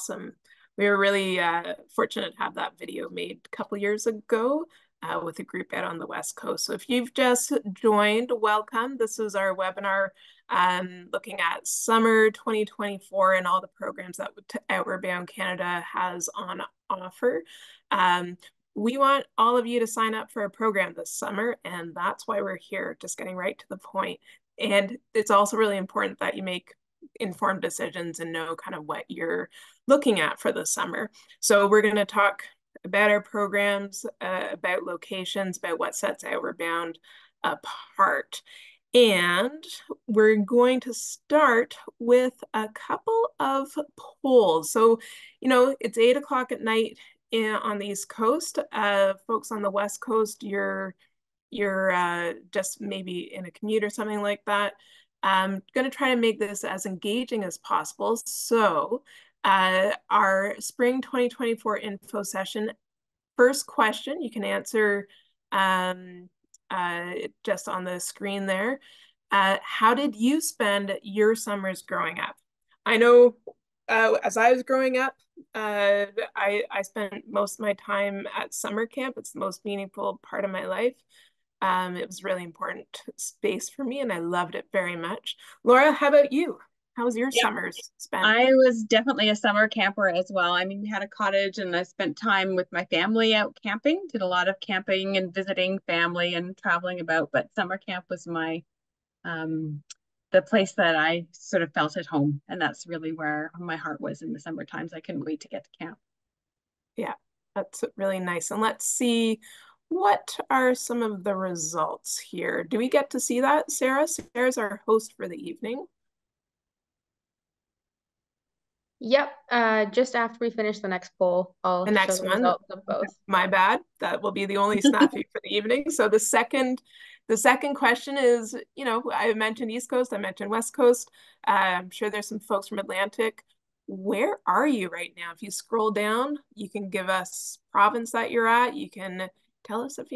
awesome. We were really fortunate to have that video made a couple years ago with a group out on the West Coast. So if you've just joined, welcome. This is our webinar looking at summer 2024 and all the programs that Outward Bound Canada has on offer. We want all of you to sign up for a program this summer, and that's why we're here, just getting right to the point. And it's also really important that you make informed decisions and know kind of what you're looking at for the summer. So we're going to talk about our programs, about locations, about what sets Outward Bound apart. And we're going to start with a couple of polls. So, you know, it's 8 o'clock at night on the East Coast. Folks on the West Coast, you're just maybe in a commute or something like that. I'm going to try to make this as engaging as possible. So our spring 2024 info session, first question, you can answer just on the screen there. How did you spend your summers growing up? I know as I was growing up, I spent most of my time at summer camp. It's the most meaningful part of my life. It was really important space for me, and I loved it very much. Laura, how about you? How was your Yeah, summers spent? I was definitely a summer camper as well. I mean, we had a cottage and I spent time with my family out camping, did a lot of camping and visiting family and traveling about, but summer camp was my the place that I sort of felt at home. And that's really where my heart was in the summer times. I couldn't wait to get to camp. Yeah, that's really nice. And let's see, what are some of the results here? Do we get to see that, Sarah? Sarah's our host for the evening. Yep. Just after we finish the next poll, The I'll show next the one, results of both. my bad. That will be the only snafu for the evening. So the second question is, you know, I mentioned East Coast, I mentioned West Coast. I'm sure there's some folks from Atlantic. Where are you right now? If you scroll down, you can give us province that you're at. You can tell us if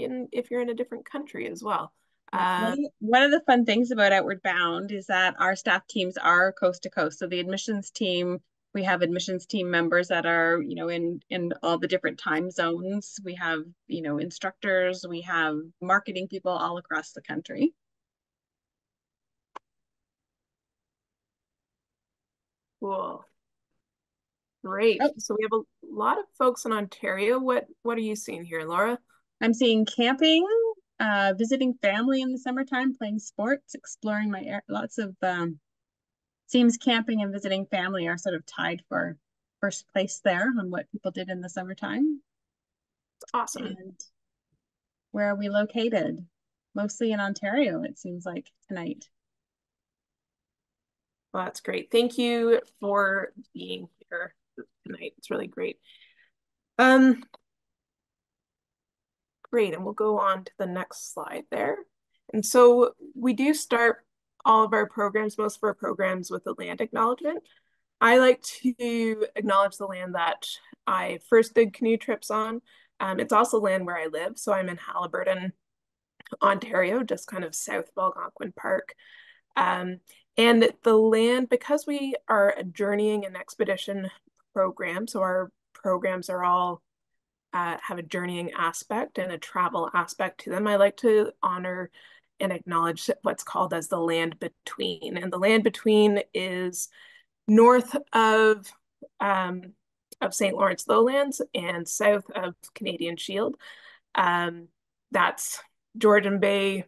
you're in a different country as well. Yeah. One of the fun things about Outward Bound is that our staff teams are coast to coast. So the admissions team, we have admissions team members that are, you know, in all the different time zones. We have, you know, instructors, we have marketing people all across the country. Cool. Great. Oh, So we have a lot of folks in Ontario. What are you seeing here, Laura? I'm seeing camping, visiting family in the summertime, playing sports, exploring lots of seems camping and visiting family are sort of tied for first place there on what people did in the summertime. It's awesome. And where are we located? Mostly in Ontario, it seems like tonight. Well, that's great. Thank you for being here tonight. It's really great. Great, and we'll go on to the next slide there. And so we do start all of our programs, most of our programs, with the land acknowledgement. I like to acknowledge the land that I first did canoe trips on. It's also land where I live, so I'm in Haliburton, Ontario, just kind of south of Algonquin Park. And the land, because we are a journeying and expedition program, so our programs are all have a journeying aspect and a travel aspect to them, I like to honor and acknowledge what's called as the land between. And the land between is north of St. Lawrence Lowlands and south of Canadian Shield. That's Georgian Bay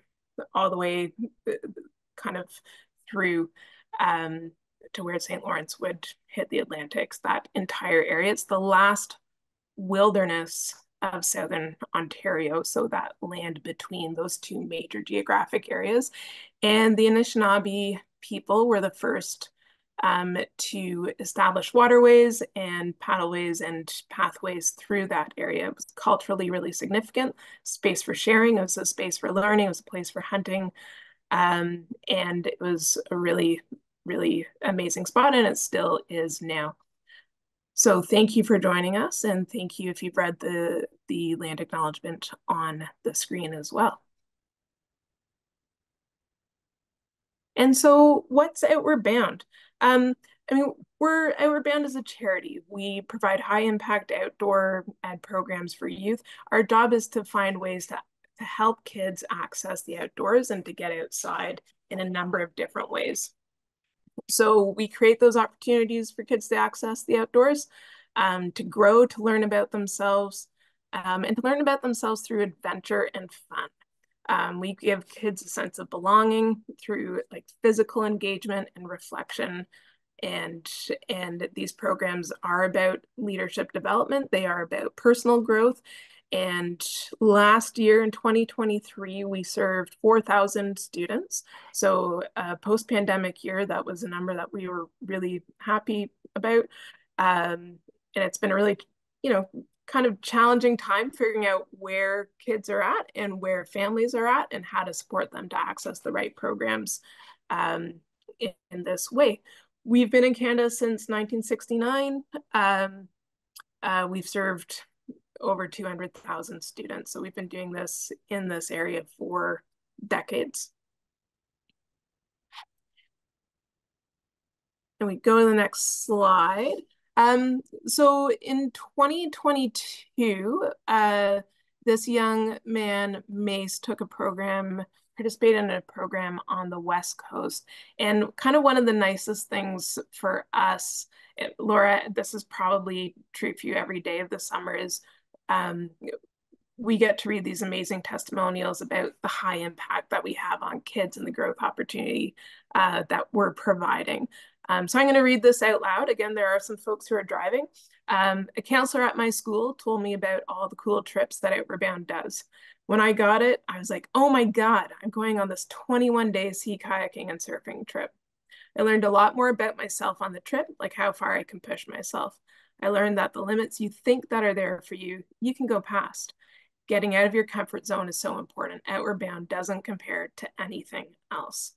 all the way kind of through to where St. Lawrence would hit the Atlantics, that entire area. It's the last wilderness of southern Ontario, so that land between those two major geographic areas. And the Anishinaabe people were the first to establish waterways and paddleways and pathways through that area. It was culturally really significant, space for sharing, it was a space for learning, it was a place for hunting, and it was a really, really amazing spot, and it still is now. So thank you for joining us, and thank you if you've read the land acknowledgement on the screen as well. And so what's Outward Bound? I mean, Outward Bound is a charity. We provide high impact outdoor ed programs for youth. Our job is to find ways to help kids access the outdoors and to get outside in a number of different ways. So we create those opportunities for kids to access the outdoors, to grow, to learn about themselves, and to learn about themselves through adventure and fun. We give kids a sense of belonging through like physical engagement and reflection. And these programs are about leadership development. They are about personal growth. And last year in 2023, we served 4,000 students. So post-pandemic year, that was a number that we were really happy about. And it's been a really, kind of challenging time figuring out where kids are at and where families are at and how to support them to access the right programs in this way. We've been in Canada since 1969. We've served over 200,000 students. So we've been doing this in this area for decades. And we go to the next slide. So in 2022, this young man, Mace, participated in a program on the West Coast. And kind of one of the nicest things for us, Laura, this is probably true for you every day of the summer, is we get to read these amazing testimonials about the high impact that we have on kids and the growth opportunity that we're providing. So I'm going to read this out loud. Again, there are some folks who are driving. A counselor at my school told me about all the cool trips that Outward Bound does. When I got it, I was like, oh my God, I'm going on this 21-day sea kayaking and surfing trip. I learned a lot more about myself on the trip, like how far I can push myself. I learned that the limits you think that are there for you, you can go past. Getting out of your comfort zone is so important. Outward Bound doesn't compare to anything else.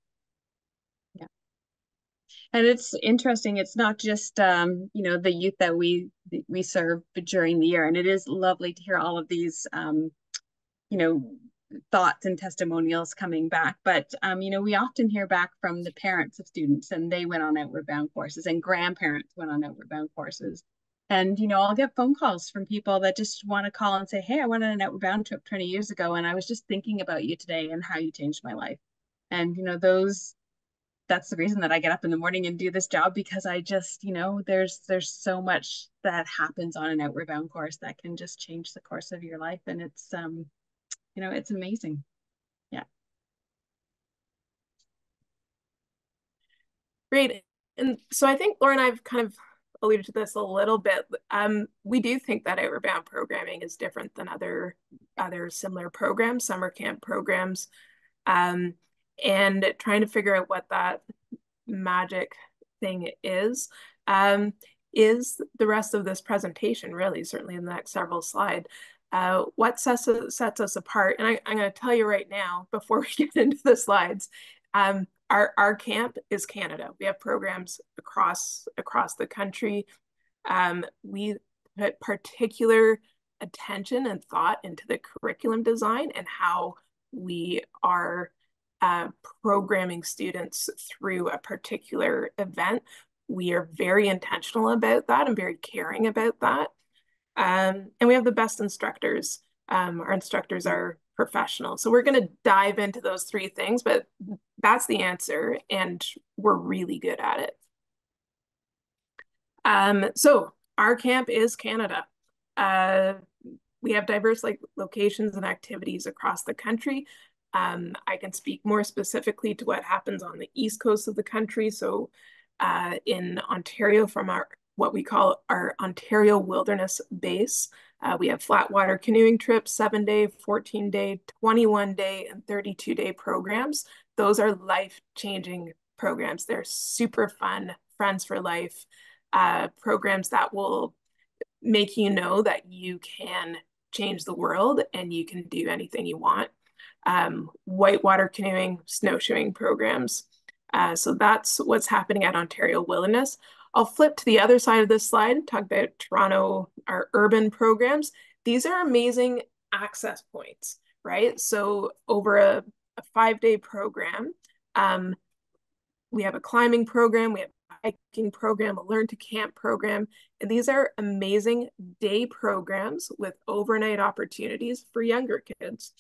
Yeah. And it's interesting. It's not just, the youth that we serve during the year. And it is lovely to hear all of these, thoughts and testimonials coming back. But, we often hear back from the parents of students, and they went on Outward Bound courses, and grandparents went on Outward Bound courses. And, I'll get phone calls from people that just want to call and say, hey, I went on an Outward Bound trip 20 years ago, and I was just thinking about you today and how you changed my life. And, that's the reason that I get up in the morning and do this job, because I just, there's so much that happens on an Outward Bound course that can just change the course of your life. And it's, it's amazing. Yeah. Great. And so I think Laura and I've kind of alluded to this a little bit. We do think that Outward Bound programming is different than other similar programs, summer camp programs, and trying to figure out what that magic thing is the rest of this presentation, really, certainly in the next several slides. What sets us apart, and I'm going to tell you right now, before we get into the slides, our camp is Canada. We have programs across the country. We put particular attention and thought into the curriculum design and how we are programming students through a particular event. We are very intentional about that and very caring about that. And we have the best instructors. Our instructors are professional. So we're going to dive into those three things, but that's the answer, and we're really good at it. So our camp is Canada. We have diverse locations and activities across the country. I can speak more specifically to what happens on the east coast of the country. So in Ontario, from what we call our Ontario Wilderness Base, we have flatwater canoeing trips, 7-day, 14-day, 21-day, and 32-day programs. Those are life-changing programs. They're super fun, friends for life, programs that will make you know that you can change the world and you can do anything you want. Whitewater canoeing, snowshoeing programs. So that's what's happening at Ontario Wilderness. I'll flip to the other side of this slide and talk about Toronto, our urban programs. These are amazing access points, right? So over a 5-day program, we have a climbing program, we have a hiking program, a learn to camp program. And these are amazing day programs with overnight opportunities for younger kids.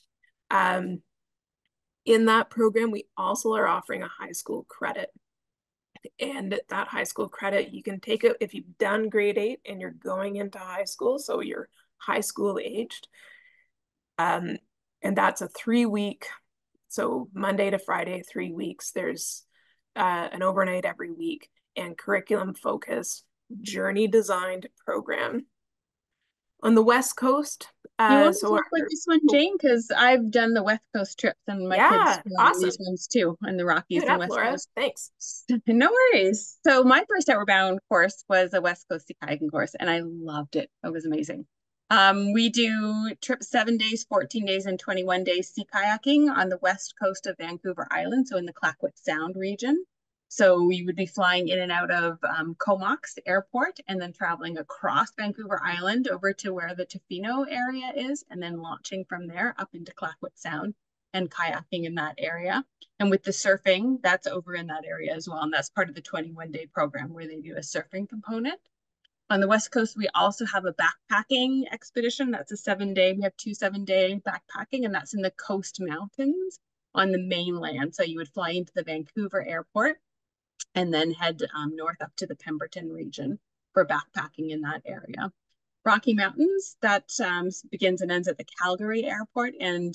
In that program, we also are offering a high school credit. And that high school credit, you can take it if you've done grade 8 and you're going into high school, so you're high school aged. And that's a 3-week, so Monday to Friday, 3 weeks. There's an overnight every week and curriculum focused, journey designed program. On the West Coast, You want to so talk about this one, Jane? Because I've done the West Coast trips and my kids yeah, were on awesome. these ones too, in the Rockies Good and up, West Laura. Coast. Thanks. No worries. So my first Outward Bound course was a West Coast sea kayaking course, and I loved it. It was amazing. We do trips 7 days, 14 days, and 21 days sea kayaking on the west coast of Vancouver Island, so in the Clayoquot Sound region. So we would be flying in and out of Comox Airport and then traveling across Vancouver Island over to where the Tofino area is, and then launching from there up into Clayoquot Sound and kayaking in that area. And with the surfing, that's over in that area as well. And that's part of the 21-day program where they do a surfing component. On the West Coast, we also have a backpacking expedition. That's a 7-day. We have 2 7-day backpacking, and that's in the Coast Mountains on the mainland. So you would fly into the Vancouver airport and then head north up to the Pemberton region for backpacking in that area. Rocky Mountains, that begins and ends at the Calgary airport. And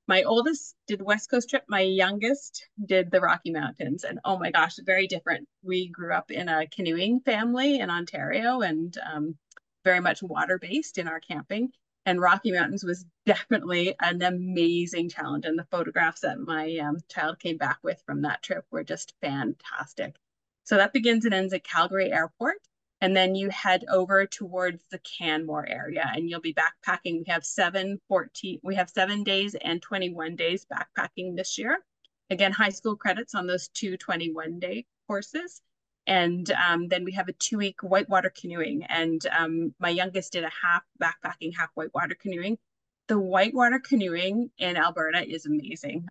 my oldest did the West Coast trip. My youngest did the Rocky Mountains. And oh my gosh, very different. We grew up in a canoeing family in Ontario and very much water-based in our camping. And Rocky Mountains was definitely an amazing challenge. And the photographs that my child came back with from that trip were just fantastic. So that begins and ends at Calgary Airport. And then you head over towards the Canmore area and you'll be backpacking. We have 7 days and 21 days backpacking this year. Again, high school credits on those 2 21-day courses. And then we have a 2-week whitewater canoeing. And my youngest did a half backpacking, half whitewater canoeing. The whitewater canoeing in Alberta is amazing.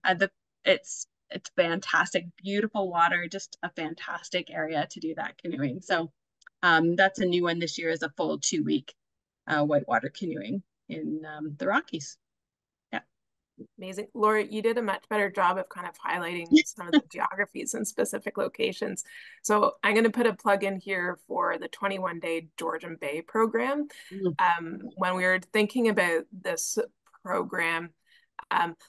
It's fantastic, beautiful water, just a fantastic area to do that canoeing. So that's a new one this year, is a full 2-week whitewater canoeing in the Rockies. Yeah. Amazing. Laura, you did a much better job of kind of highlighting some of the geographies and specific locations. So I'm going to put a plug in here for the 21-day Georgian Bay program. When we were thinking about this program,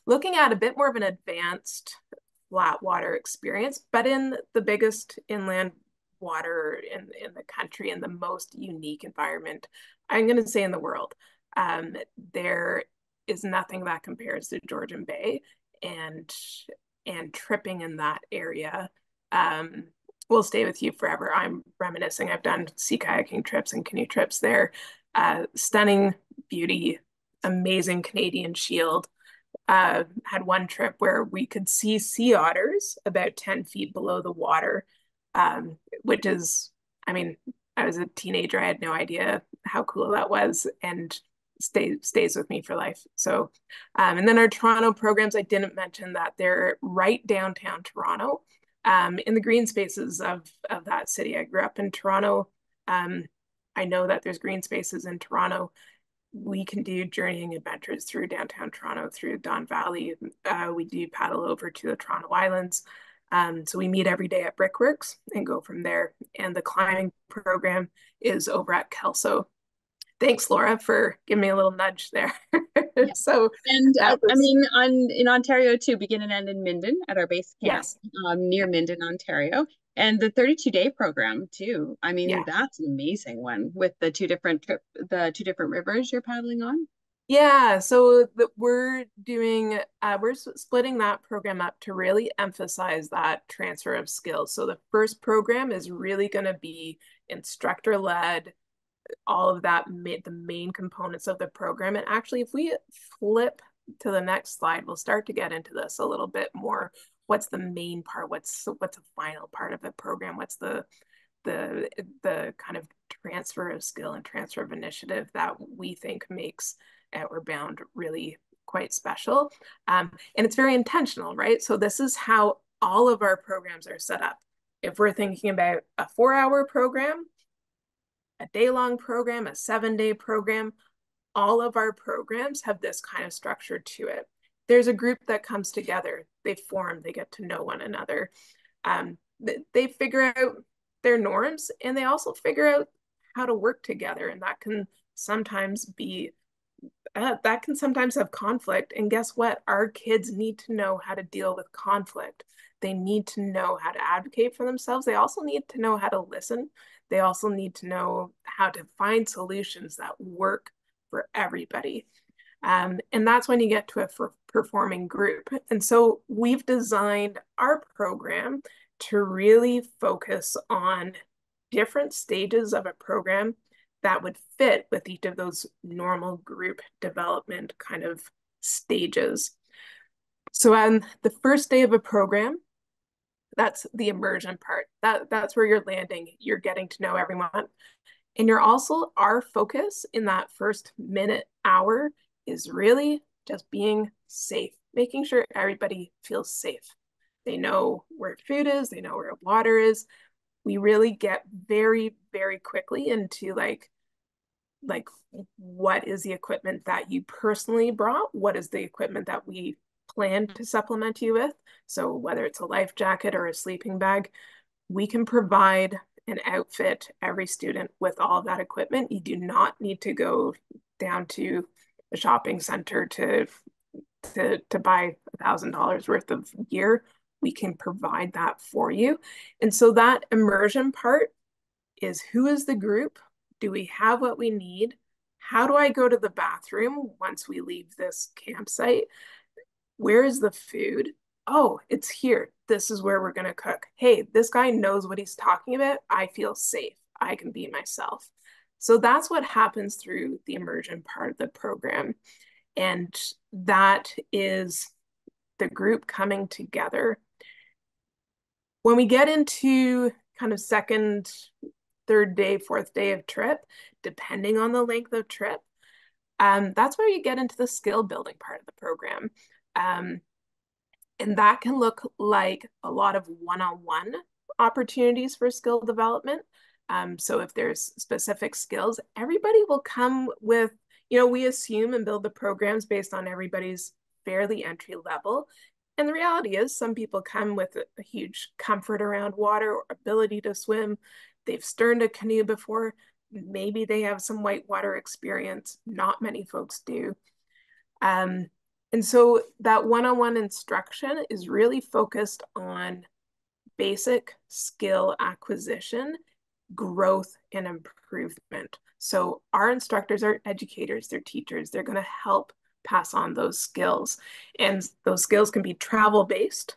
looking at a bit more of an advanced flat water experience, but in the biggest inland water in the country and the most unique environment, I'm going to say in the world. There is nothing that compares to Georgian Bay, and tripping in that area will stay with you forever. I'm reminiscing. I've done sea kayaking trips and canoe trips there. Stunning beauty, amazing Canadian Shield. Had one trip where we could see sea otters about 10 feet below the water, which is, I mean, I was a teenager. I had no idea how cool that was, and stays with me for life. So, and then our Toronto programs, I didn't mention that they're right downtown Toronto, in the green spaces of that city. I grew up in Toronto. I know that there's green spaces in Toronto. We can do journeying adventures through downtown Toronto, through Don Valley. We do paddle over to the Toronto Islands. So we meet every day at Brickworks and go from there. And the climbing program is over at Kelso. Thanks, Laura, for giving me a little nudge there. Yeah. So, and I mean, in Ontario too, begin and end in Minden at our base camp, yes, near Minden, Ontario. And the 32-day program too. I mean, yeah. That's an amazing one with the two different rivers you're paddling on. Yeah, so we're splitting that program up to really emphasize that transfer of skills. So the first program is really going to be instructor-led, all of that, the main components of the program. And actually, if we flip to the next slide, we'll start to get into this a little bit more. What's the main part? What's the final part of the program? What's the kind of transfer of skill and transfer of initiative that we think makes Outward Bound really quite special. And it's very intentional, right? So this is how all of our programs are set up. If we're thinking about a 4-hour program, a day-long program, a 7-day program, all of our programs have this kind of structure to it. There's a group that comes together, they form, they get to know one another. They figure out their norms, and they also figure out how to work together, and that can sometimes have conflict. And guess what? Our kids need to know how to deal with conflict. They need to know how to advocate for themselves. They also need to know how to listen. They also need to know how to find solutions that work for everybody. And that's when you get to a performing group. And so we've designed our program to really focus on different stages of a program that would fit with each of those normal group development kind of stages. So on the first day of a program, that's the immersion part. That's where you're landing. You're getting to know everyone. And our focus in that first minute, hour is really just being safe, making sure everybody feels safe. They know where food is, they know where water is. We really get very, very quickly into like what is the equipment that you personally brought? What is the equipment that we plan to supplement you with? So whether it's a life jacket or a sleeping bag, we can provide and outfit every student with all of that equipment. You do not need to go down to the shopping center to buy $1,000 worth of gear. We can provide that for you. And so that immersion part is, who is the group? Do we have what we need? How do I go to the bathroom once we leave this campsite? Where is the food? Oh, it's here. This is where we're going to cook. Hey, this guy knows what he's talking about. I feel safe. I can be myself. So that's what happens through the immersion part of the program. And that is the group coming together. When we get into kind of second, third day, fourth day of trip, depending on the length of trip, that's where you get into the skill building part of the program. And that can look like a lot of one-on-one opportunities for skill development. So if there's specific skills, everybody will come with, we assume and build the programs based on everybody's fairly entry level. And the reality is some people come with a huge comfort around water or ability to swim. They've sterned a canoe before. Maybe they have some whitewater experience. Not many folks do. And so that one-on-one instruction is really focused on basic skill acquisition, growth, and improvement. So our instructors are educators, they're teachers, they're going to help pass on those skills. And those skills can be travel-based,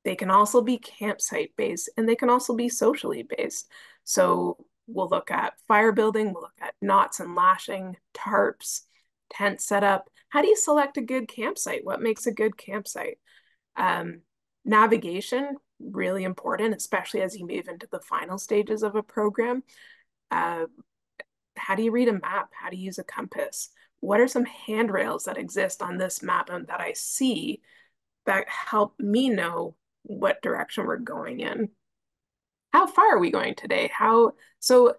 they can also be campsite-based, and they can also be socially based. So we'll look at fire building, we'll look at knots and lashing, tarps, tent setup. How do you select a good campsite? What makes a good campsite? Navigation, really important, especially as you move into the final stages of a program. How do you read a map? How do you use a compass? What are some handrails that exist on this map and that I see that help me know what direction we're going in? How far are we going today? So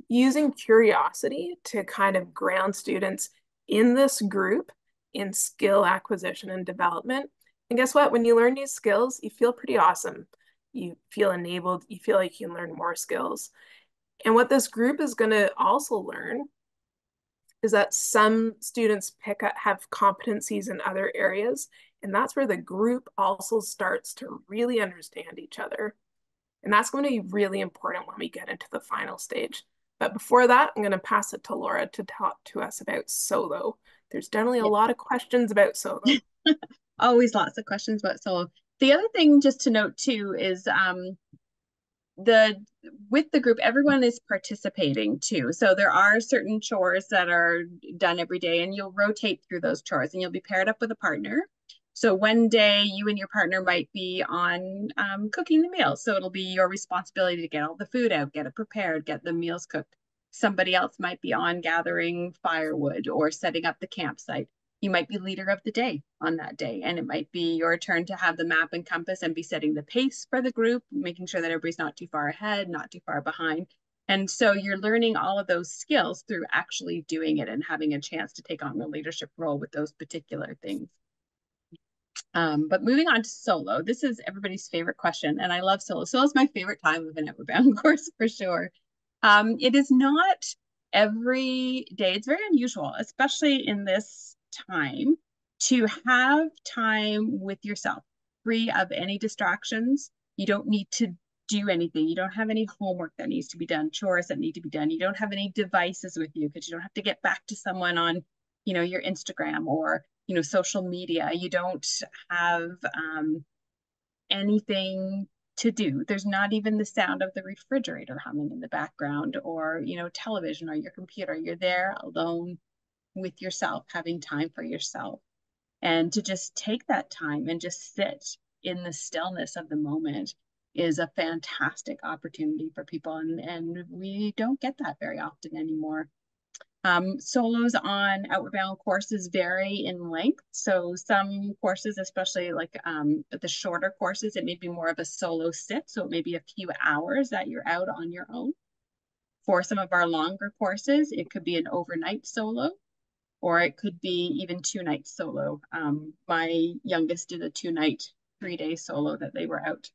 using curiosity to kind of ground students in this group in skill acquisition and development. And guess what? When you learn these skills, you feel pretty awesome. You feel enabled. You feel like you can learn more skills. And what this group is going to also learn is that some students have competencies in other areas. And that's where the group also starts to really understand each other. And that's going to be really important when we get into the final stage. But before that, I'm going to pass it to Laura to talk to us about solo. There's generally a lot of questions about solo. Always lots of questions about solo. The other thing just to note too is with the group, everyone is participating too. So there are certain chores that are done every day, and you'll rotate through those chores, and you'll be paired up with a partner. So one day you and your partner might be on cooking the meals. So it'll be your responsibility to get all the food out, get it prepared, get the meals cooked. Somebody else might be on gathering firewood or setting up the campsite. you might be leader of the day on that day, and it might be your turn to have the map and compass and be setting the pace for the group, making sure that everybody's not too far ahead, not too far behind. And so you're learning all of those skills through actually doing it and having a chance to take on the leadership role with those particular things. But moving on to solo, this is everybody's favorite question, and I love solo. Solo is my favorite time of an Outward Bound course for sure. It is not every day. It's very unusual, especially in this time, to have time with yourself, free of any distractions. You don't need to do anything. You don't have any homework that needs to be done, chores that need to be done. You don't have any devices with you because you don't have to get back to someone on, your Instagram or, social media. You don't have anything to do. There's not even the sound of the refrigerator humming in the background or, television or your computer. You're there alone with yourself, having time for yourself. And to just take that time and just sit in the stillness of the moment is a fantastic opportunity for people. And we don't get that very often anymore. Solos on Outward Bound courses vary in length. So some courses, especially like the shorter courses, it may be more of a solo sit. So it may be a few hours that you're out on your own. For some of our longer courses, it could be an overnight solo, or it could be even 2 nights solo. My youngest did a 2-night, 3-day solo that they were out.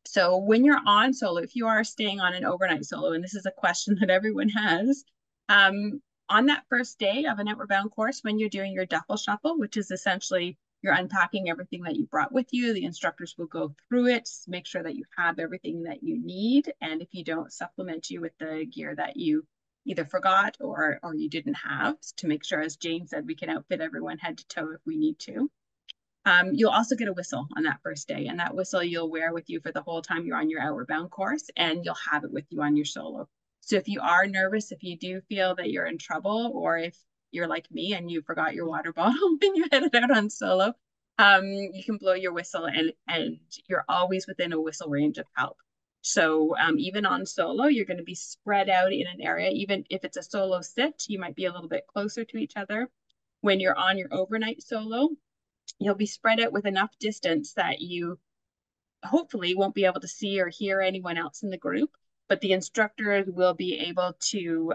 So when you're on solo, if you are staying on an overnight solo, and this is a question that everyone has, on that first day of an Outward Bound course, when you're doing your duffel shuffle, which is essentially you're unpacking everything that you brought with you, the instructors will go through it, make sure that you have everything that you need. And if you don't, supplement you with the gear that you either forgot or you didn't have, to make sure, as Jane said, we can outfit everyone head to toe if we need to. You'll also get a whistle on that first day, and that whistle you'll wear with you for the whole time you're on your Outward Bound course, and you'll have it with you on your solo. So if you are nervous, if you do feel that you're in trouble, or if you're like me and you forgot your water bottle when you headed out on solo, you can blow your whistle, and you're always within a whistle range of help. So even on solo, you're going to be spread out in an area. Even if it's a solo sit, you might be a little bit closer to each other. When you're on your overnight solo, you'll be spread out with enough distance that you hopefully won't be able to see or hear anyone else in the group, but the instructors will be able to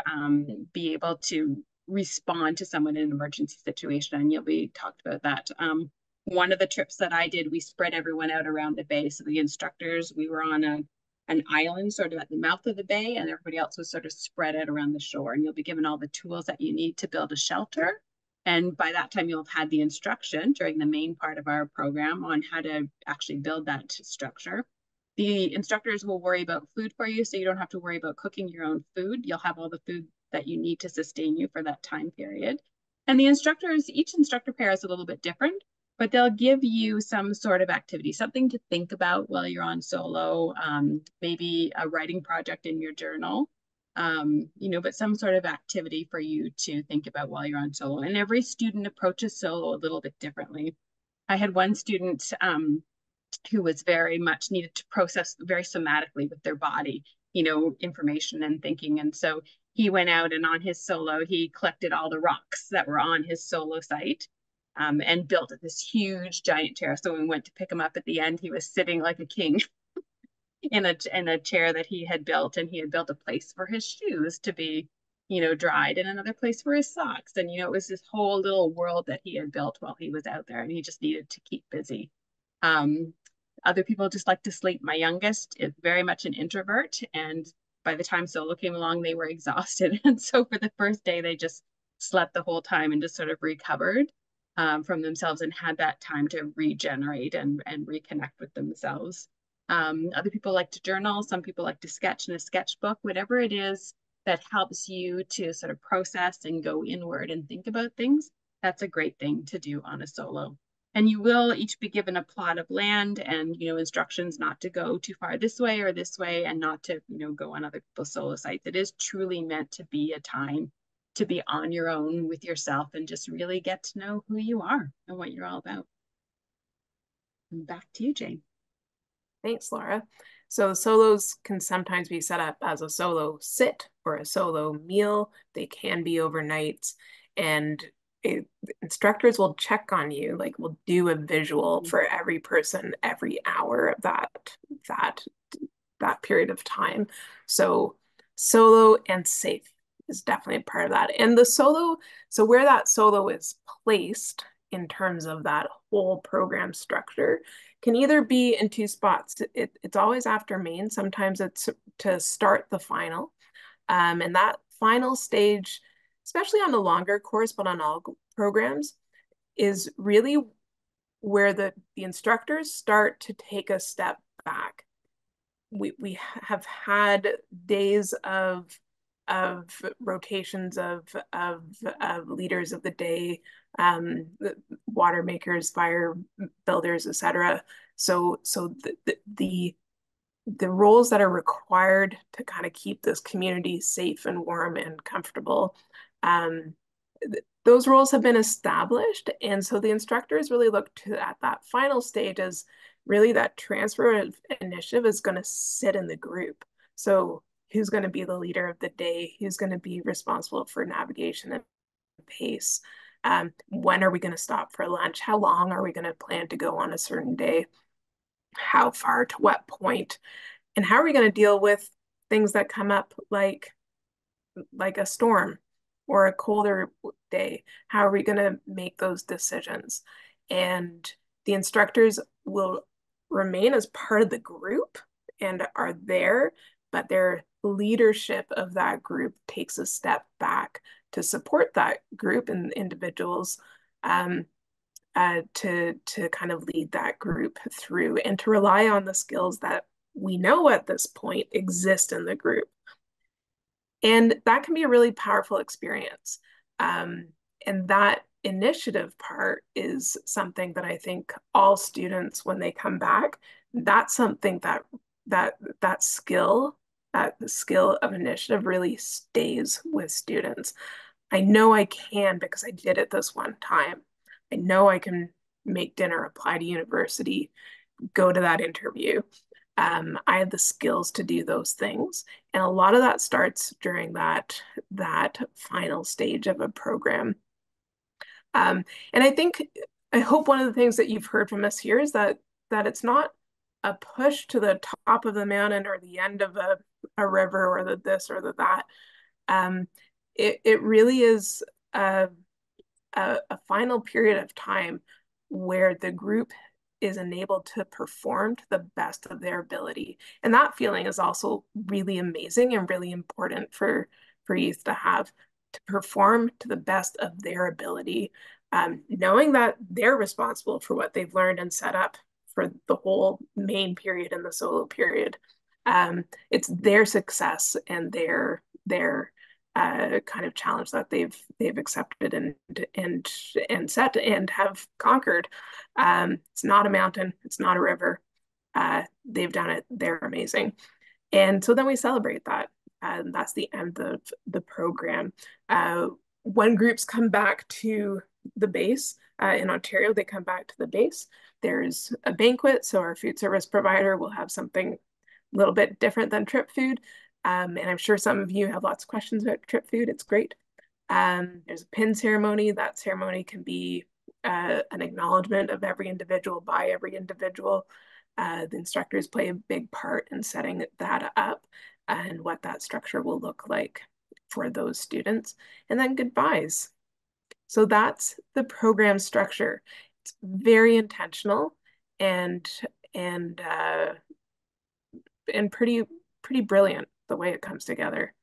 respond to someone in an emergency situation, and you'll be talked about that. One of the trips that I did, we spread everyone out around the bay. So the instructors, we were on an island sort of at the mouth of the bay, and everybody else was sort of spread out around the shore, and you'll be given all the tools that you need to build a shelter. And by that time, you'll have had the instruction during the main part of our program on how to actually build that structure. The instructors will worry about food for you, so you don't have to worry about cooking your own food. You'll have all the food that you need to sustain you for that time period. And the instructors, each instructor pair is a little bit different, but they'll give you some sort of activity, something to think about while you're on solo, maybe a writing project in your journal. But some sort of activity for you to think about while you're on solo. And every student approaches solo a little bit differently. I had one student who was very much needed to process very somatically with their body, information and thinking. And so he went out, and on his solo, he collected all the rocks that were on his solo site, and built this huge giant chair. So when we went to pick him up at the end, he was sitting like a king in a chair that he had built, and he had built a place for his shoes to be, dried, and another place for his socks. And, it was this whole little world that he had built while he was out there, and he just needed to keep busy. Other people just like to sleep. My youngest is very much an introvert, and by the time solo came along, they were exhausted. And so for the first day, they just slept the whole time and just sort of recovered from themselves and had that time to regenerate and reconnect with themselves. Other people like to journal. Some people like to sketch in a sketchbook. Whatever it is that helps you to sort of process and go inward and think about things, that's a great thing to do on a solo. And you will each be given a plot of land and, instructions not to go too far this way or this way, and not to, go on other people's solo sites. It is truly meant to be a time to be on your own with yourself and just really get to know who you are and what you're all about. And back to you, Jane. Thanks, Laura. So solos can sometimes be set up as a solo sit or a solo meal. They can be overnight. And instructors will check on you, like we'll do a visual for every person every hour of that that period of time. So solo and safe is definitely a part of that. And the solo, so where that solo is placed in terms of that whole program structure can either be in two spots. It's always after main. Sometimes it's to start the final. And that final stage, especially on a longer course, but on all programs, is really where the instructors start to take a step back. We have had days of rotations of leaders of the day, water makers, fire builders, etc. So the roles that are required to kind of keep this community safe and warm and comfortable, um, those roles have been established. And so the instructors really look to at that final stage as really that transfer of initiative is going to sit in the group. So who's going to be the leader of the day? Who's going to be responsible for navigation and pace? When are we going to stop for lunch? How long are we going to plan to go on a certain day? How far to what point? And how are we going to deal with things that come up like a storm or a colder day? How are we going to make those decisions? And the instructors will remain as part of the group and are there, but their leadership of that group takes a step back to support that group and individuals, to kind of lead that group through and to rely on the skills that we know at this point exist in the group. And that can be a really powerful experience. And that initiative part is something that I think all students, when they come back, that's something that skill, that the skill of initiative really stays with students. I know I can because I did it this one time. I know I can make dinner, apply to university, go to that interview. I have the skills to do those things. And a lot of that starts during that final stage of a program. And I hope one of the things that you've heard from us here is that it's not a push to the top of the mountain or the end of a river or the this or the that. It really is a final period of time where the group is enabled to perform to the best of their ability. And that feeling is also really amazing and really important for youth to have, to perform to the best of their ability, knowing that they're responsible for what they've learned and set up for the whole main period and the solo period. It's their success and their kind of challenge that they've accepted and set and have conquered. It's not a mountain, it's not a river. They've done it. They're amazing, and so then we celebrate that. And that's the end of the program. When groups come back to the base in Ontario, they come back to the base. There's a banquet, so our food service provider will have something a little bit different than trip food. And I'm sure some of you have lots of questions about trip food. It's great. There's a pin ceremony. That ceremony can be an acknowledgement of every individual by every individual. The instructors play a big part in setting that up and what that structure will look like for those students. And then goodbyes. So that's the program structure. It's very intentional and and uh, and pretty brilliant the way it comes together.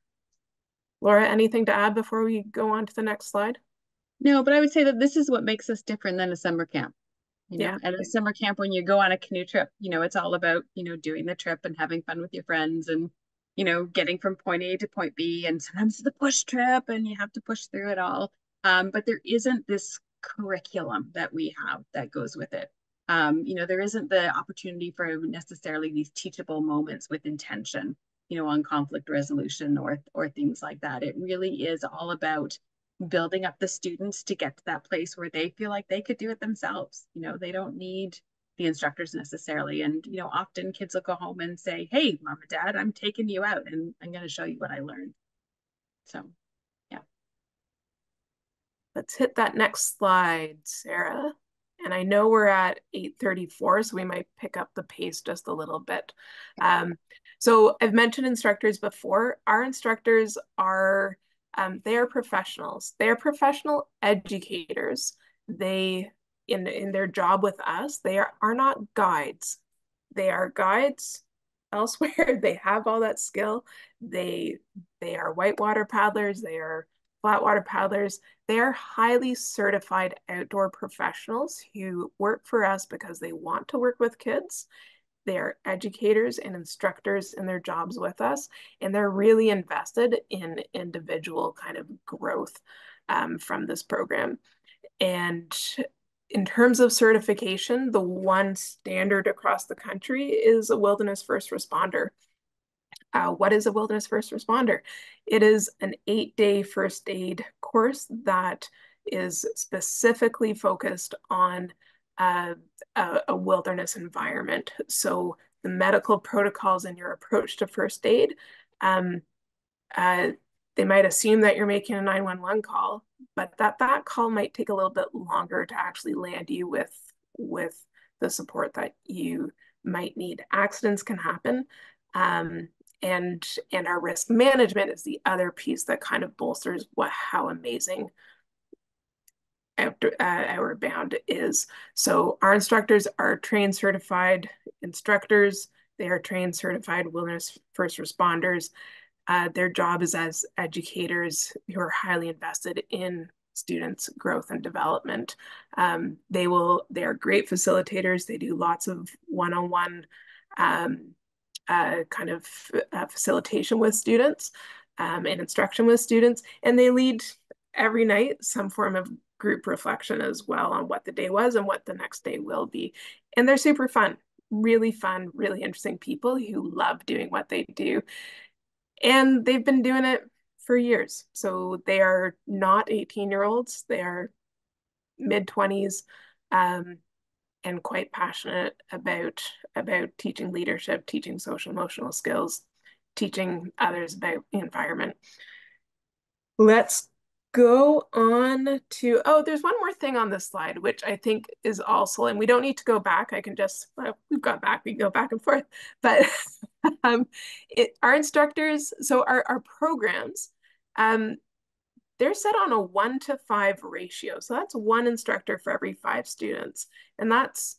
Laura, anything to add before we go on to the next slide? No, but I would say that this is what makes us different than a summer camp. Yeah. At a summer camp, when you go on a canoe trip, it's all about, doing the trip and having fun with your friends and, getting from point A to point B. And sometimes it's a push trip and you have to push through it all. But there isn't this curriculum that we have that goes with it. There isn't the opportunity for necessarily these teachable moments with intention, on conflict resolution or things like that. It really is all about building up the students to get to that place where they feel like they could do it themselves. They don't need the instructors necessarily. And, often kids will go home and say, hey, mom and dad, I'm taking you out and I'm going to show you what I learned. So, yeah. let's hit that next slide, Sarah. And I know we're at 8:34, so we might pick up the pace just a little bit. So I've mentioned instructors before. Our instructors are they are professionals. They are professional educators. They in their job with us, they are not guides. They are guides elsewhere. They have all that skill. They they are whitewater paddlers. They are flatwater paddlers. They are highly certified outdoor professionals who work for us because they want to work with kids. They are educators and instructors in their jobs with us, and they're really invested in individual kind of growth from this program. And in terms of certification, the one standard across the country is a wilderness first responder. What is a wilderness first responder? It is an 8-day first aid course that is specifically focused on a wilderness environment. So the medical protocols in your approach to first aid, um, uh, they might assume that you're making a 911 call, but that call might take a little bit longer to actually land you with the support that you might need. Accidents can happen. Um, and our risk management is the other piece that kind of bolsters how amazing Outward Bound is. So our instructors are trained certified instructors. They are trained certified wilderness first responders. Their job is as educators who are highly invested in students' growth and development. They are great facilitators. They do lots of one-on-one kind of facilitation with students and instruction with students. And they lead every night some form of group reflection as well on what the day was and what the next day will be. And they're super fun, really interesting people who love doing what they do. And they've been doing it for years. So they are not 18-year-olds. They are mid-20s and quite passionate about teaching leadership, teaching social emotional skills, teaching others about the environment. Let's go on to, oh, there's one more thing on this slide, which I think is also, and we don't need to go back. I can just, well, we've got back, we can go back and forth, but our instructors, so our programs, they're set on a 1-to-5 ratio. So that's one instructor for every 5 students. And that's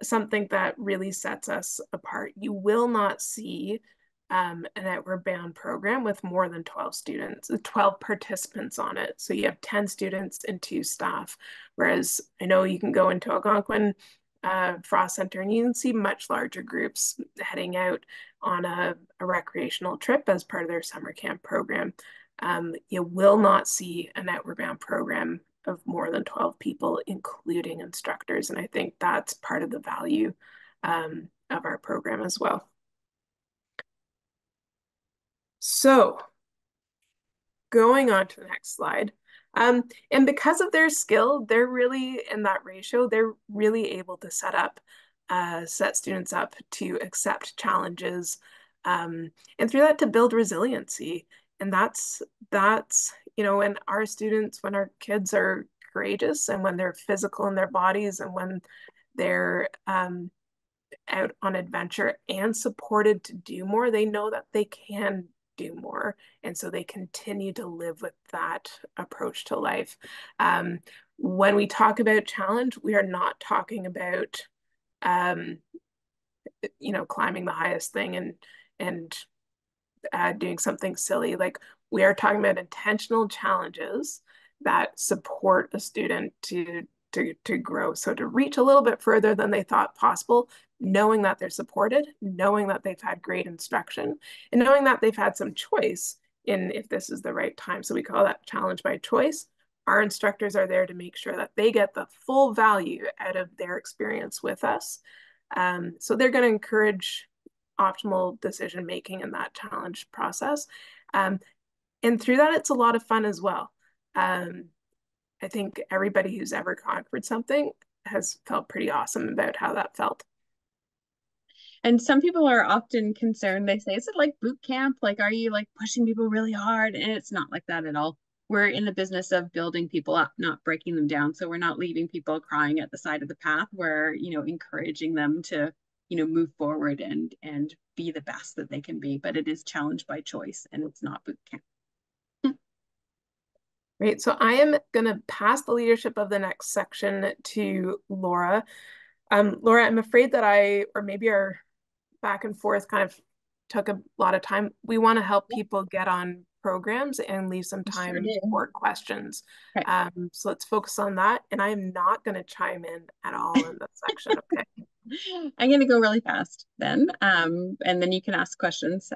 something that really sets us apart. You will not see an Outward Bound program with more than 12 students, 12 participants on it. So you have 10 students and 2 staff. Whereas I know you can go into Algonquin Frost Center and you can see much larger groups heading out on a recreational trip as part of their summer camp program. You will not see an Outward Bound program of more than 12 people, including instructors. And I think that's part of the value of our program as well. So going on to the next slide. And because of their skill, they're really in that ratio, they're really able to set students up to accept challenges and through that to build resiliency. And that's, when our students, when our kids are courageous and when they're physical in their bodies and when they're out on adventure and supported to do more, they know that they can do more. And so they continue to live with that approach to life. When we talk about challenge, we are not talking about, climbing the highest thing and doing something silly. Like we are talking about intentional challenges that support a student to grow. So to reach a little bit further than they thought possible, knowing that they're supported, knowing that they've had great instruction, and knowing that they've had some choice in if this is the right time. So we call that challenge by choice. Our instructors are there to make sure that they get the full value out of their experience with us. So they're going to encourage optimal decision making in that challenge process. And through that, it's a lot of fun as well. I think everybody who's ever conquered something has felt pretty awesome about how that felt. And some people are often concerned. They say, is it like boot camp? Like, are you like pushing people really hard? And it's not like that at all. we're in the business of building people up, not breaking them down. So we're not leaving people crying at the side of the path. We're, encouraging them to, move forward and be the best that they can be. But it is challenge by choice, and it's not boot camp. Great. So I am going to pass the leadership of the next section to Laura. Laura, I'm afraid that or maybe our back and forth kind of took a lot of time. We want to help people get on programs and leave some time for questions. Okay. So let's focus on that. And I am not going to chime in at all in this section. Okay. I'm going to go really fast then, and then you can ask questions.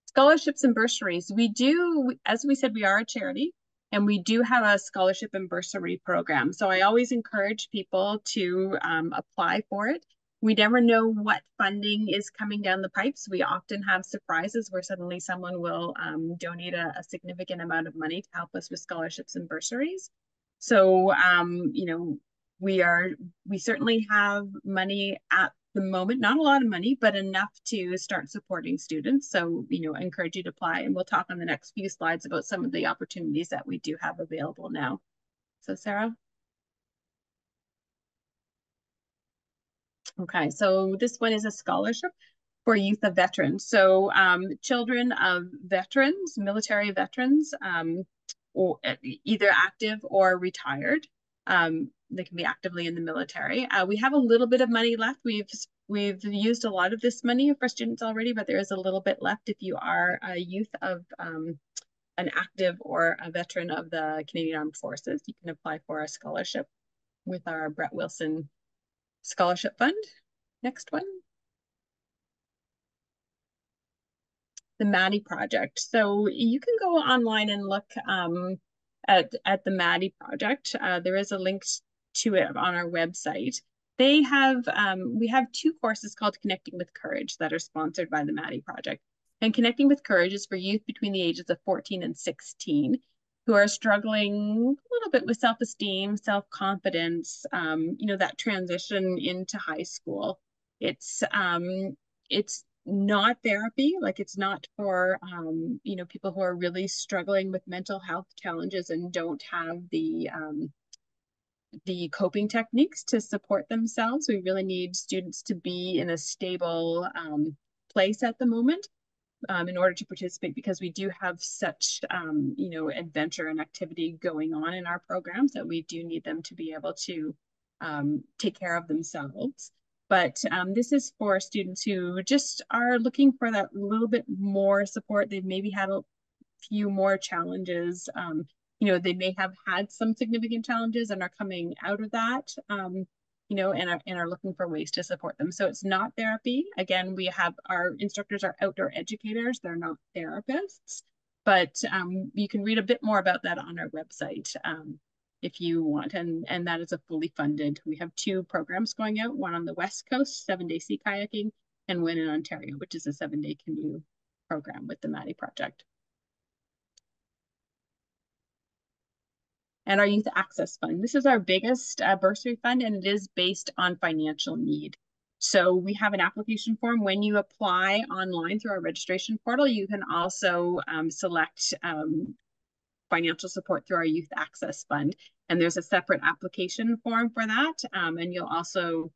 Scholarships and bursaries. We do, as we said, we are a charity, and we do have a scholarship and bursary program. So I always encourage people to apply for it. We never know what funding is coming down the pipes. We often have surprises where suddenly someone will donate a significant amount of money to help us with scholarships and bursaries. So, we certainly have money at the moment, not a lot of money, but enough to start supporting students. So, I encourage you to apply, and we'll talk on the next few slides about some of the opportunities that we do have available now. So, Sarah? Okay, so this one is a scholarship for youth of veterans. So children of veterans, military veterans, or either active or retired. They can be actively in the military. We have a little bit of money left. We've used a lot of this money for students already, but there is a little bit left if you are a youth of an active or a veteran of the Canadian Armed Forces. You can apply for a scholarship with our Brett Wilson Scholarship Fund. Next one. The Maddie Project. So you can go online and look at the Maddie Project. There is a link to it on our website. We have 2 courses called Connecting with Courage that are sponsored by the Maddie Project. And Connecting with Courage is for youth between the ages of 14 and 16 who are struggling a little bit with self-esteem, self-confidence, that transition into high school. It's not therapy, like it's not for people who are really struggling with mental health challenges and don't have the coping techniques to support themselves. We really need students to be in a stable place at the moment in order to participate, because we do have such adventure and activity going on in our programs that we do need them to be able to take care of themselves. But this is for students who just are looking for that little bit more support. They've maybe had a few more challenges. They may have had some significant challenges and are coming out of that, and are looking for ways to support them. So it's not therapy. Again, we have our instructors are outdoor educators. They're not therapists, but you can read a bit more about that on our website if you want. And that is a fully funded. We have 2 programs going out, one on the West Coast, 7-day sea kayaking, and one in Ontario, which is a 7-day canoe program with the Maddie Project. And our Youth Access Fund. This is our biggest bursary fund, and it is based on financial need. So we have an application form. When you apply online through our registration portal, you can also select financial support through our Youth Access Fund. And there's a separate application form for that. And you'll also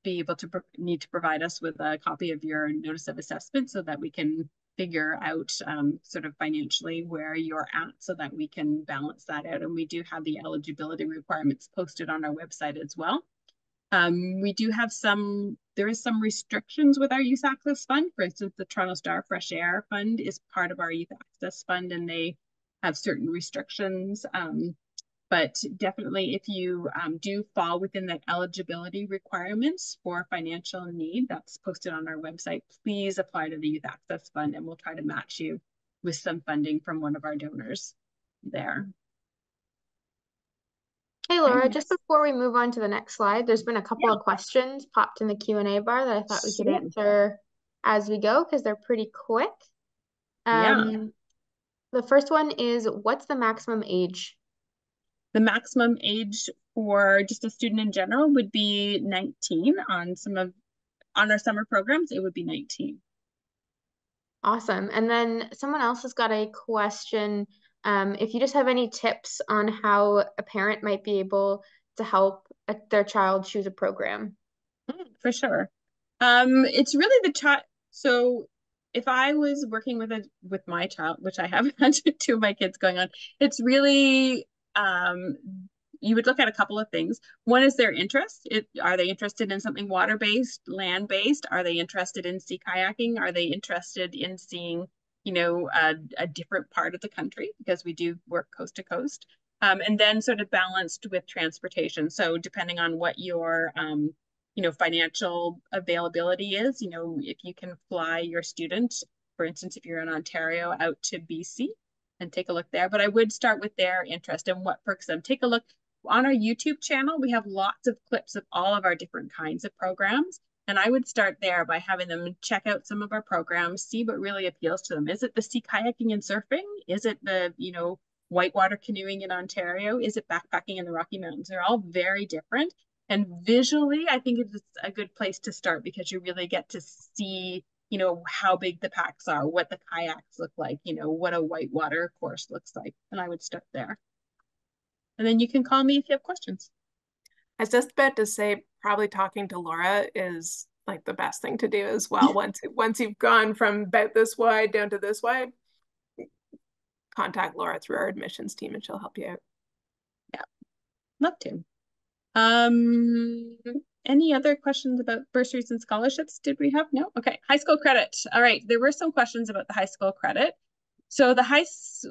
be able to need to provide us with a copy of your notice of assessment so that we can figure out sort of financially where you're at so that we can balance that out. And we do have the eligibility requirements posted on our website as well. We do have there is some restrictions with our Youth Access Fund. For instance, the Toronto Star Fresh Air Fund is part of our Youth Access Fund, and they have certain restrictions. But definitely, if you do fall within the eligibility requirements for financial need, that's posted on our website, please apply to the Youth Access Fund, and we'll try to match you with some funding from one of our donors there. Hey, Laura, just before we move on to the next slide, there's been a couple of questions popped in the Q&A bar that I thought we could answer as we go because they're pretty quick. The first one is, what's the maximum age? The maximum age for just a student in general would be 19. On our summer programs, it would be 19. Awesome. And then someone else has got a question. if you just have any tips on how a parent might be able to help their child choose a program. For sure. It's really the child. So if I was working with my child, which I have had two of my kids going on, it's really you would look at a couple of things. One is their interest. Are they interested in something water-based, land-based? Are they interested in sea kayaking? Are they interested in seeing, a different part of the country? Because we do work coast to coast. And then sort of balanced with transportation. So depending on what your financial availability is, if you can fly your student, for instance, if you're in Ontario, out to BC and take a look there. But I would start with their interest and what perks them. Take a look on our YouTube channel. We have lots of clips of all of our different kinds of programs. And I would start there by having them check out some of our programs, see what really appeals to them. Is it the sea kayaking and surfing? Is it the, whitewater canoeing in Ontario? Is it backpacking in the Rocky Mountains? They're all very different. And visually, I think it's a good place to start because you really get to see, how big the packs are, what the kayaks look like, what a whitewater course looks like. And I would start there. And then you can call me if you have questions. I was just about to say, probably talking to Laura is like the best thing to do as well. Once you've gone from about this wide down to this wide, contact Laura through our admissions team and she'll help you out. Yeah, love to. Any other questions about bursaries and scholarships? Did we have? No? Okay. High school credit. All right. There were some questions about the high school credit. So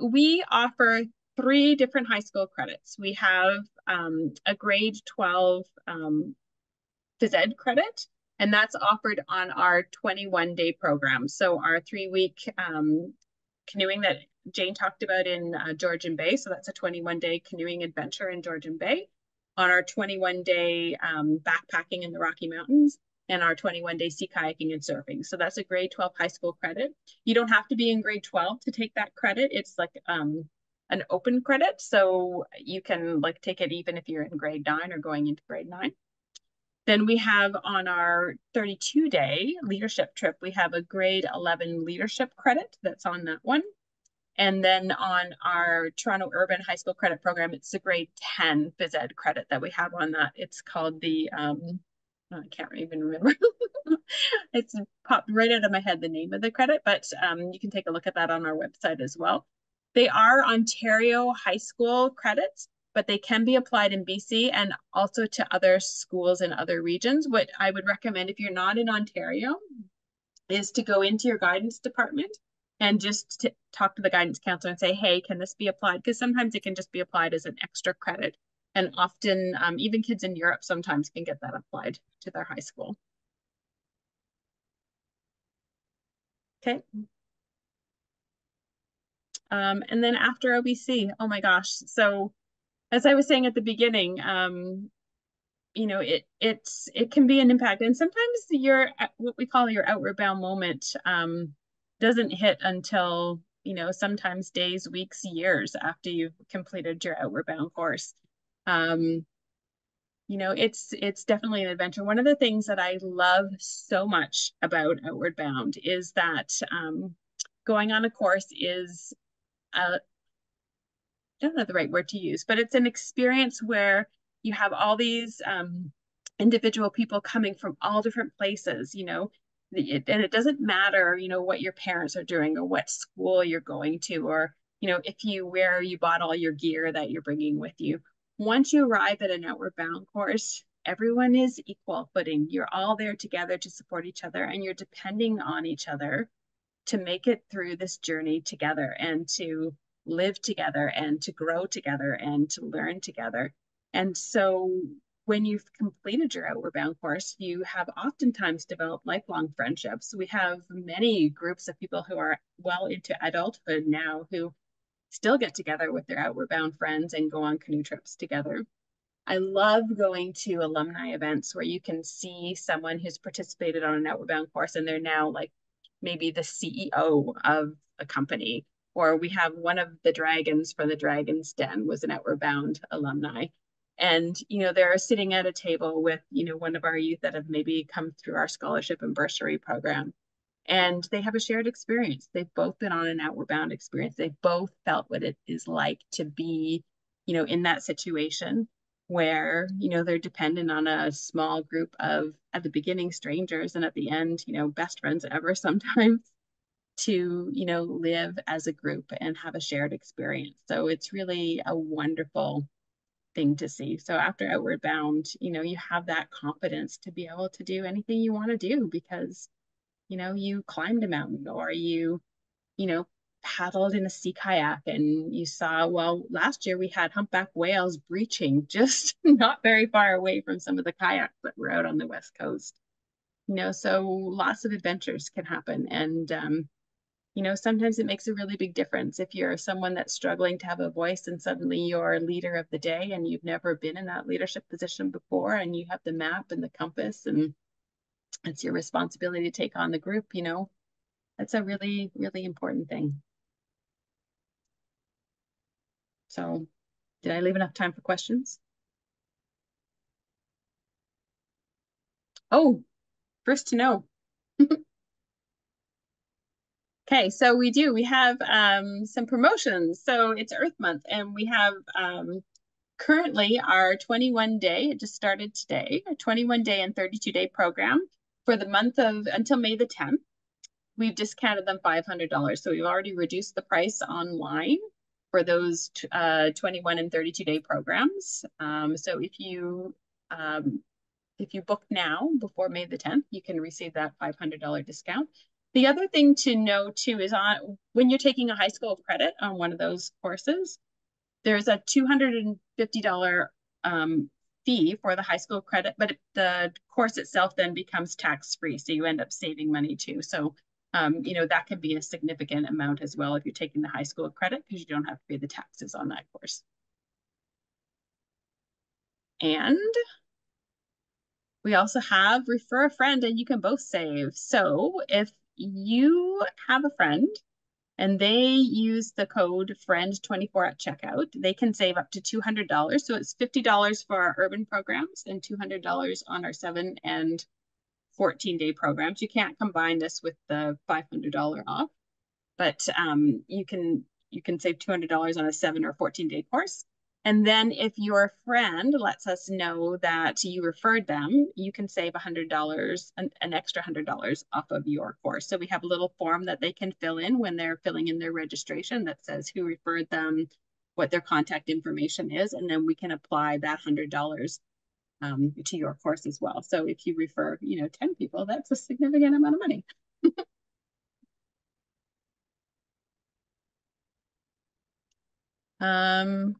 we offer 3 different high school credits. We have a grade 12 phys ed credit, and that's offered on our 21-day program. So our 3-week canoeing that Jane talked about in Georgian Bay. So that's a 21-day canoeing adventure in Georgian Bay. On our 21-day backpacking in the Rocky Mountains, and our 21-day sea kayaking and surfing. So that's a grade 12 high school credit. You don't have to be in grade 12 to take that credit. It's like an open credit. So you can take it even if you're in grade 9 or going into grade 9. Then we have on our 32-day leadership trip, we have a grade 11 leadership credit that's on that one. And then on our Toronto Urban High School Credit Program, it's the grade 10 phys ed credit that we have on that. It's called the, I can't even remember. It's popped right out of my head, the name of the credit, but you can take a look at that on our website as well. They are Ontario high school credits, but they can be applied in BC and also to other schools in other regions. What I would recommend if you're not in Ontario is to go into your guidance department and just talk to the guidance counselor and say, hey, can this be applied? Because sometimes it can just be applied as an extra credit. And often, even kids in Europe sometimes can get that applied to their high school. Okay. And then after OBC, oh my gosh. So as I was saying at the beginning, it can be an impact. And sometimes what we call your outward bound moment doesn't hit until, sometimes days, weeks, years after you've completed your outward bound course. It's definitely an adventure. One of the things that I love so much about Outward Bound is that going on a course is, I don't know the right word to use, but it's an experience where you have all these individual people coming from all different places, and it doesn't matter, what your parents are doing or what school you're going to, or, where you bought all your gear that you're bringing with you. Once you arrive at an Outward Bound course, everyone is equal footing. You're all there together to support each other, and you're depending on each other to make it through this journey together and to live together and to grow together and to learn together. And so when you've completed your Outward Bound course, you have oftentimes developed lifelong friendships. We have many groups of people who are well into adulthood now who still get together with their Outward Bound friends and go on canoe trips together. I love going to alumni events where you can see someone who's participated on an Outward Bound course and they're now maybe the CEO of a company, or we have one of the dragons for the Dragon's Den was an Outward Bound alumni. And, they're sitting at a table with, one of our youth that have maybe come through our scholarship and bursary program. and they have a shared experience. They've both been on an Outward Bound experience. They've both felt what it is like to be, in that situation where, they're dependent on a small group of, at the beginning, strangers, and at the end, best friends ever sometimes, to, live as a group and have a shared experience. So it's really a wonderful thing to see. So after Outward Bound, you have that confidence to be able to do anything you want to do because, you climbed a mountain, or you know, paddled in a sea kayak, and you saw, well, last year we had humpback whales breaching just not very far away from some of the kayaks that were out on the West Coast. So lots of adventures can happen. And, sometimes it makes a really big difference if you're someone that's struggling to have a voice and suddenly you're leader of the day and you've never been in that leadership position before, and you have the map and the compass, and it's your responsibility to take on the group. That's a really, really important thing. So did I leave enough time for questions? Oh, first to know. Okay, so we have some promotions. So it's Earth Month, and we have currently our 21-day, it just started today, a 21-day and 32-day program for the month of until May the 10th. We've discounted them $500. So we've already reduced the price online for those 21 and 32-day programs. So if you book now before May the 10th, you can receive that $500 discount. The other thing to know too is when you're taking a high school credit on one of those courses, there's a $250 fee for the high school credit, but the course itself then becomes tax-free. So you end up saving money too. So, that could be a significant amount as well if you're taking the high school credit, because you don't have to pay the taxes on that course. And we also have refer a friend and you can both save. So if you have a friend and they use the code FRIEND24 at checkout, they can save up to $200. So it's $50 for our urban programs and $200 on our 7 and 14-day programs. You can't combine this with the $500 off, but you can save $200 on a 7 or 14-day course. And then if your friend lets us know that you referred them, you can save $100, an extra $100 off of your course. So we have a little form that they can fill in when they're filling in their registration that says who referred them, what their contact information is, and then we can apply that $100 to your course as well. So if you refer, 10 people, that's a significant amount of money.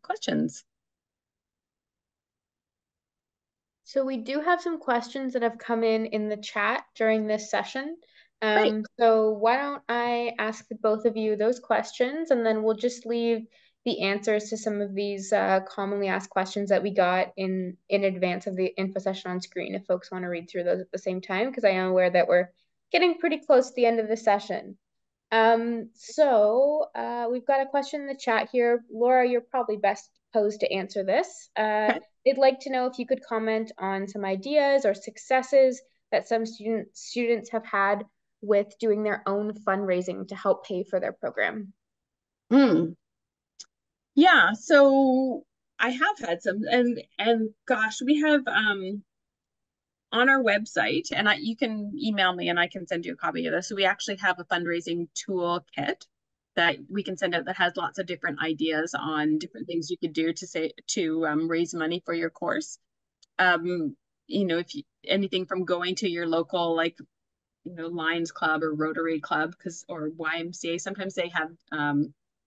Questions? So we do have some questions that have come in the chat during this session. Great. So why don't I ask both of you those questions, and then we'll just leave the answers to some of these commonly asked questions that we got in advance of the info session on screen if folks want to read through those at the same time, because I am aware that we're getting pretty close to the end of the session. We've got a question in the chat here. Laura, you're probably best posed to answer this. Okay. They'd like to know if you could comment on some ideas or successes that some students have had with doing their own fundraising to help pay for their program. Yeah, so I have had some, and gosh, we have on our website, and you can email me and I can send you a copy of this. So we actually have a fundraising toolkit that we can send out that has lots of different ideas on different things you could do to raise money for your course. If anything from going to your local Lions Club or Rotary Club, or YMCA, sometimes they have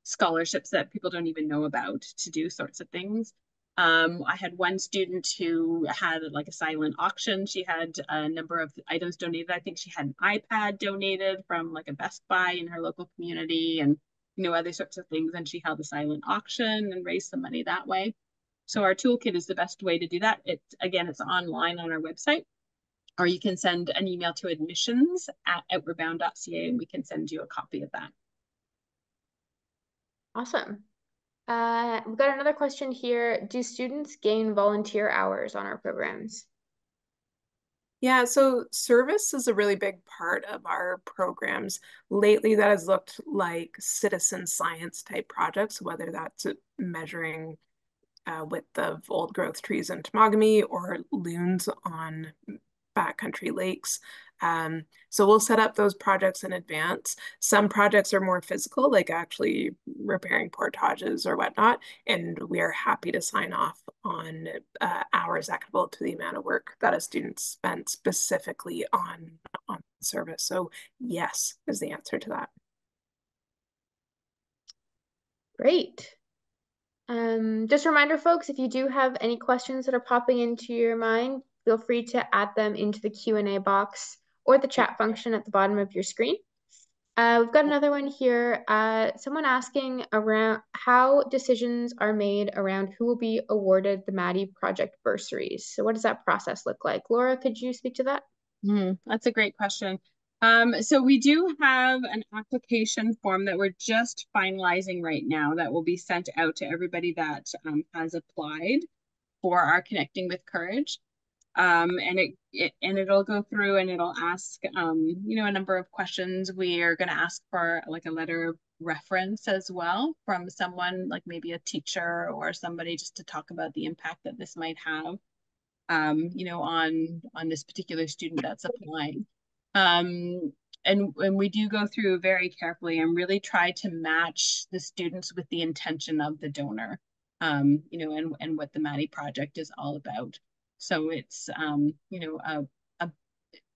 scholarships that people don't even know about to do sorts of things. I had one student who had a silent auction. She had a number of items donated. I think she had an iPad donated from a Best Buy in her local community, and other sorts of things. And she held a silent auction and raised some money that way. So our toolkit is the best way to do that. It's online on our website, or you can send an email to admissions@outwardbound.ca and we can send you a copy of that. Awesome. We've got another question here. Do students gain volunteer hours on our programs? Yeah, so service is a really big part of our programs. Lately, that has looked like citizen science type projects, whether that's measuring width of old growth trees in Temagami or loons on backcountry lakes. So we'll set up those projects in advance. Some projects are more physical, like actually repairing portages or whatnot, and we are happy to sign off on hours equitable to the amount of work that a student spent specifically on service. So yes is the answer to that. Great. Just a reminder, folks, if you do have any questions that are popping into your mind, feel free to add them into the Q&A box or the chat function at the bottom of your screen. We've got another one here. Someone asking around how decisions are made around who will be awarded the Maddie Project bursaries. So what does that process look like? Laura, could you speak to that? That's a great question. So we do have an application form that we're just finalizing right now that will be sent out to everybody that has applied for our Connecting with Courage. And it'll go through and it'll ask a number of questions. We are going to ask for like a letter of reference as well from someone, like maybe a teacher or somebody, just to talk about the impact that this might have on this particular student that's applying. And we do go through very carefully and really try to match the students with the intention of the donor, and what the Maddie Project is all about. So it's,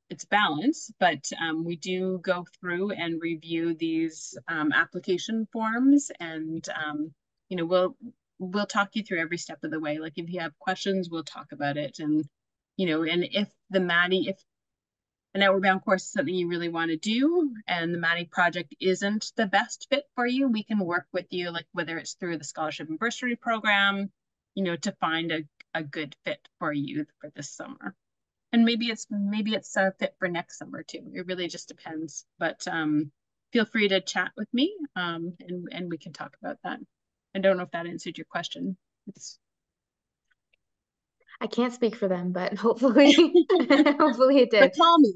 it's balance, but we do go through and review these application forms, and we'll talk you through every step of the way. Like if you have questions, we'll talk about it, and and if an Outward Bound course is something you really want to do and the Maddie Project isn't the best fit for you, we can work with you, like whether it's through the scholarship and bursary program, to find a good fit for you for this summer. And maybe it's a fit for next summer too. It really just depends. But feel free to chat with me, and we can talk about that. I don't know if that answered your question. I can't speak for them, but hopefully, hopefully it did. But call me.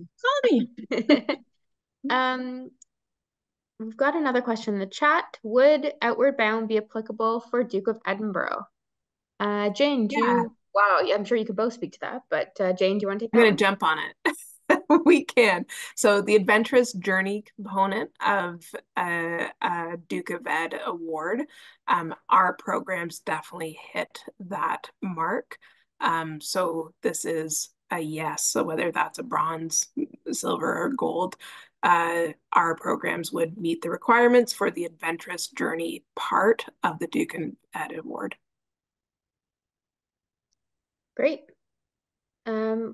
We've got another question in the chat. Would Outward Bound be applicable for Duke of Edinburgh? Jane, wow, I'm sure you could both speak to that, but Jane, do you want to take that? I'm going to jump on it. We can. So the adventurous journey component of a Duke of Ed award, our programs definitely hit that mark. So this is a yes. So whether that's a bronze, silver, or gold, our programs would meet the requirements for the adventurous journey part of the Duke of Ed award. Great.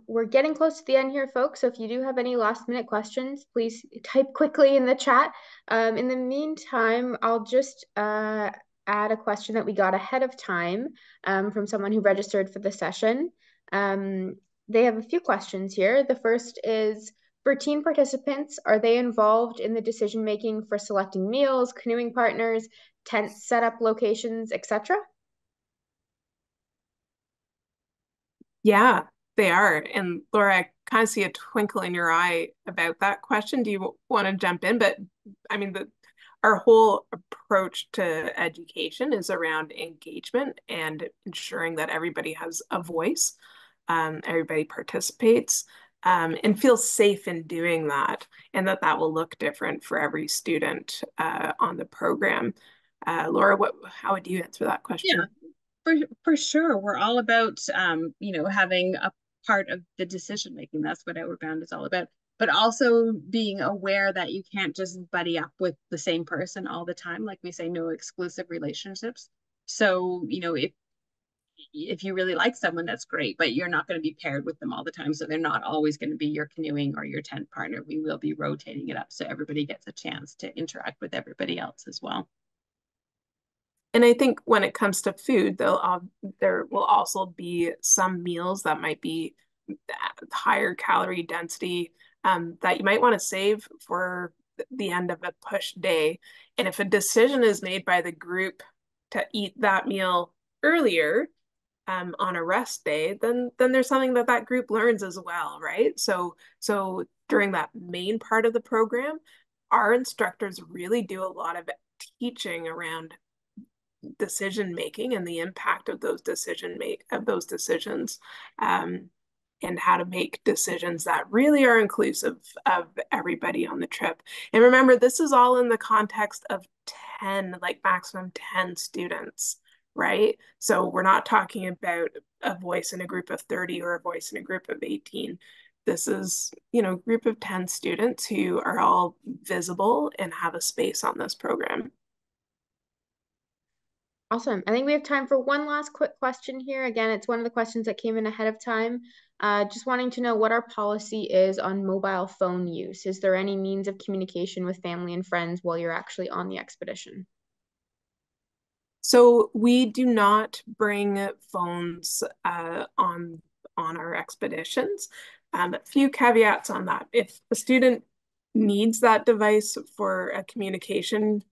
We're getting close to the end here, folks. So if you do have any last minute questions, please type quickly in the chat. In the meantime, I'll just add a question that we got ahead of time from someone who registered for the session. They have a few questions here. The first is, for teen participants, are they involved in the decision making for selecting meals, canoeing partners, tent setup locations, etc.? Yeah, they are. And Laura, I kind of see a twinkle in your eye about that question. Do you want to jump in? But I mean, our whole approach to education is around engagement and ensuring that everybody has a voice, everybody participates, and feels safe in doing that, and that will look different for every student on the program. Laura, how would you answer that question? Yeah. For sure, we're all about having a part of the decision making. That's what Outward Bound is all about. But also being aware that you can't just buddy up with the same person all the time. Like we say, no exclusive relationships. So if you really like someone, that's great, but you're not going to be paired with them all the time. So they're not always going to be your canoeing or your tent partner. We will be rotating it up so everybody gets a chance to interact with everybody else as well. And I think when it comes to food, there will also be some meals that might be higher calorie density that you might want to save for the end of a push day. And if a decision is made by the group to eat that meal earlier, on a rest day, then there's something that that group learns as well, right? So during that main part of the program, our instructors really do a lot of teaching around decision making and the impact of those decisions, and how to make decisions that really are inclusive of everybody on the trip. And remember, this is all in the context of 10, like maximum 10 students, right? So we're not talking about a voice in a group of 30 or a voice in a group of 18. This is, a group of 10 students who are all visible and have a space on this program. Awesome. I think we have time for one last quick question here. Again, it's one of the questions that came in ahead of time. Just wanting to know what our policy is on mobile phone use. Is there any means of communication with family and friends while you're actually on the expedition? So we do not bring phones on our expeditions. A few caveats on that. If a student needs that device for a communication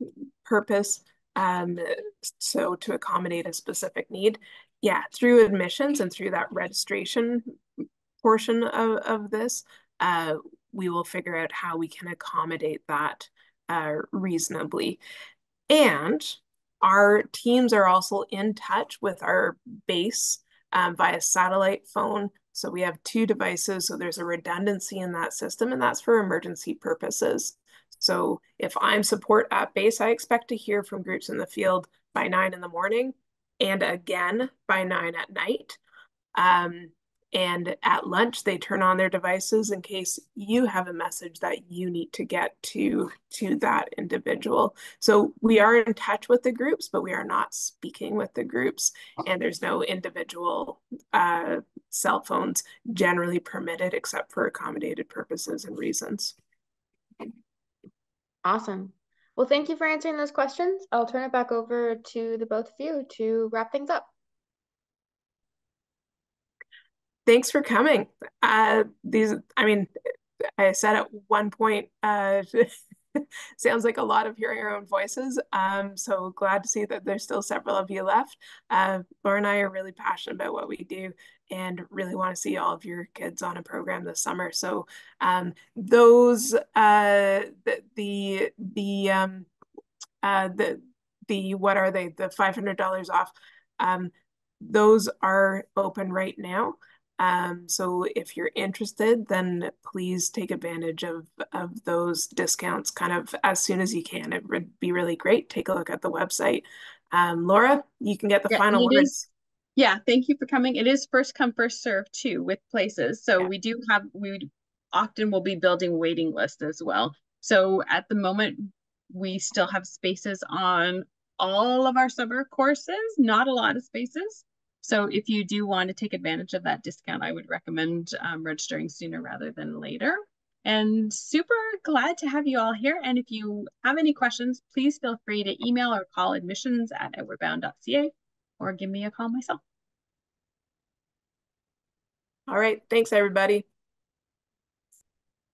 purpose, so to accommodate a specific need, yeah, through admissions and through that registration portion of this, we will figure out how we can accommodate that reasonably. And our teams are also in touch with our base via satellite phone. So we have 2 devices, so there's a redundancy in that system, and that's for emergency purposes. So if I'm support at base, I expect to hear from groups in the field by 9 in the morning and again by 9 at night. And at lunch, they turn on their devices in case you have a message that you need to get to that individual. So we are in touch with the groups, but we are not speaking with the groups. And there's no individual cell phones generally permitted except for accommodated purposes and reasons. Awesome. Well, thank you for answering those questions. I'll turn it back over to the both of you to wrap things up. Thanks for coming. I said at one point, sounds like a lot of hearing our own voices. So glad to see that there's still several of you left. Laura and I are really passionate about what we do and really want to see all of your kids on a program this summer. So those what are they? The $500 off. Those are open right now. So if you're interested, then please take advantage of those discounts kind of as soon as you can. It would be really great. Take a look at the website. Laura, you can get the final words. Yeah, thank you for coming. It is first come, first serve too with places. So yeah. we often will be building waiting lists as well. So at the moment, we still have spaces on all of our summer courses, not a lot of spaces. So if you do want to take advantage of that discount, I would recommend registering sooner rather than later. And super glad to have you all here. And if you have any questions, please feel free to email or call admissions@outwardbound.ca or give me a call myself. All right. Thanks, everybody.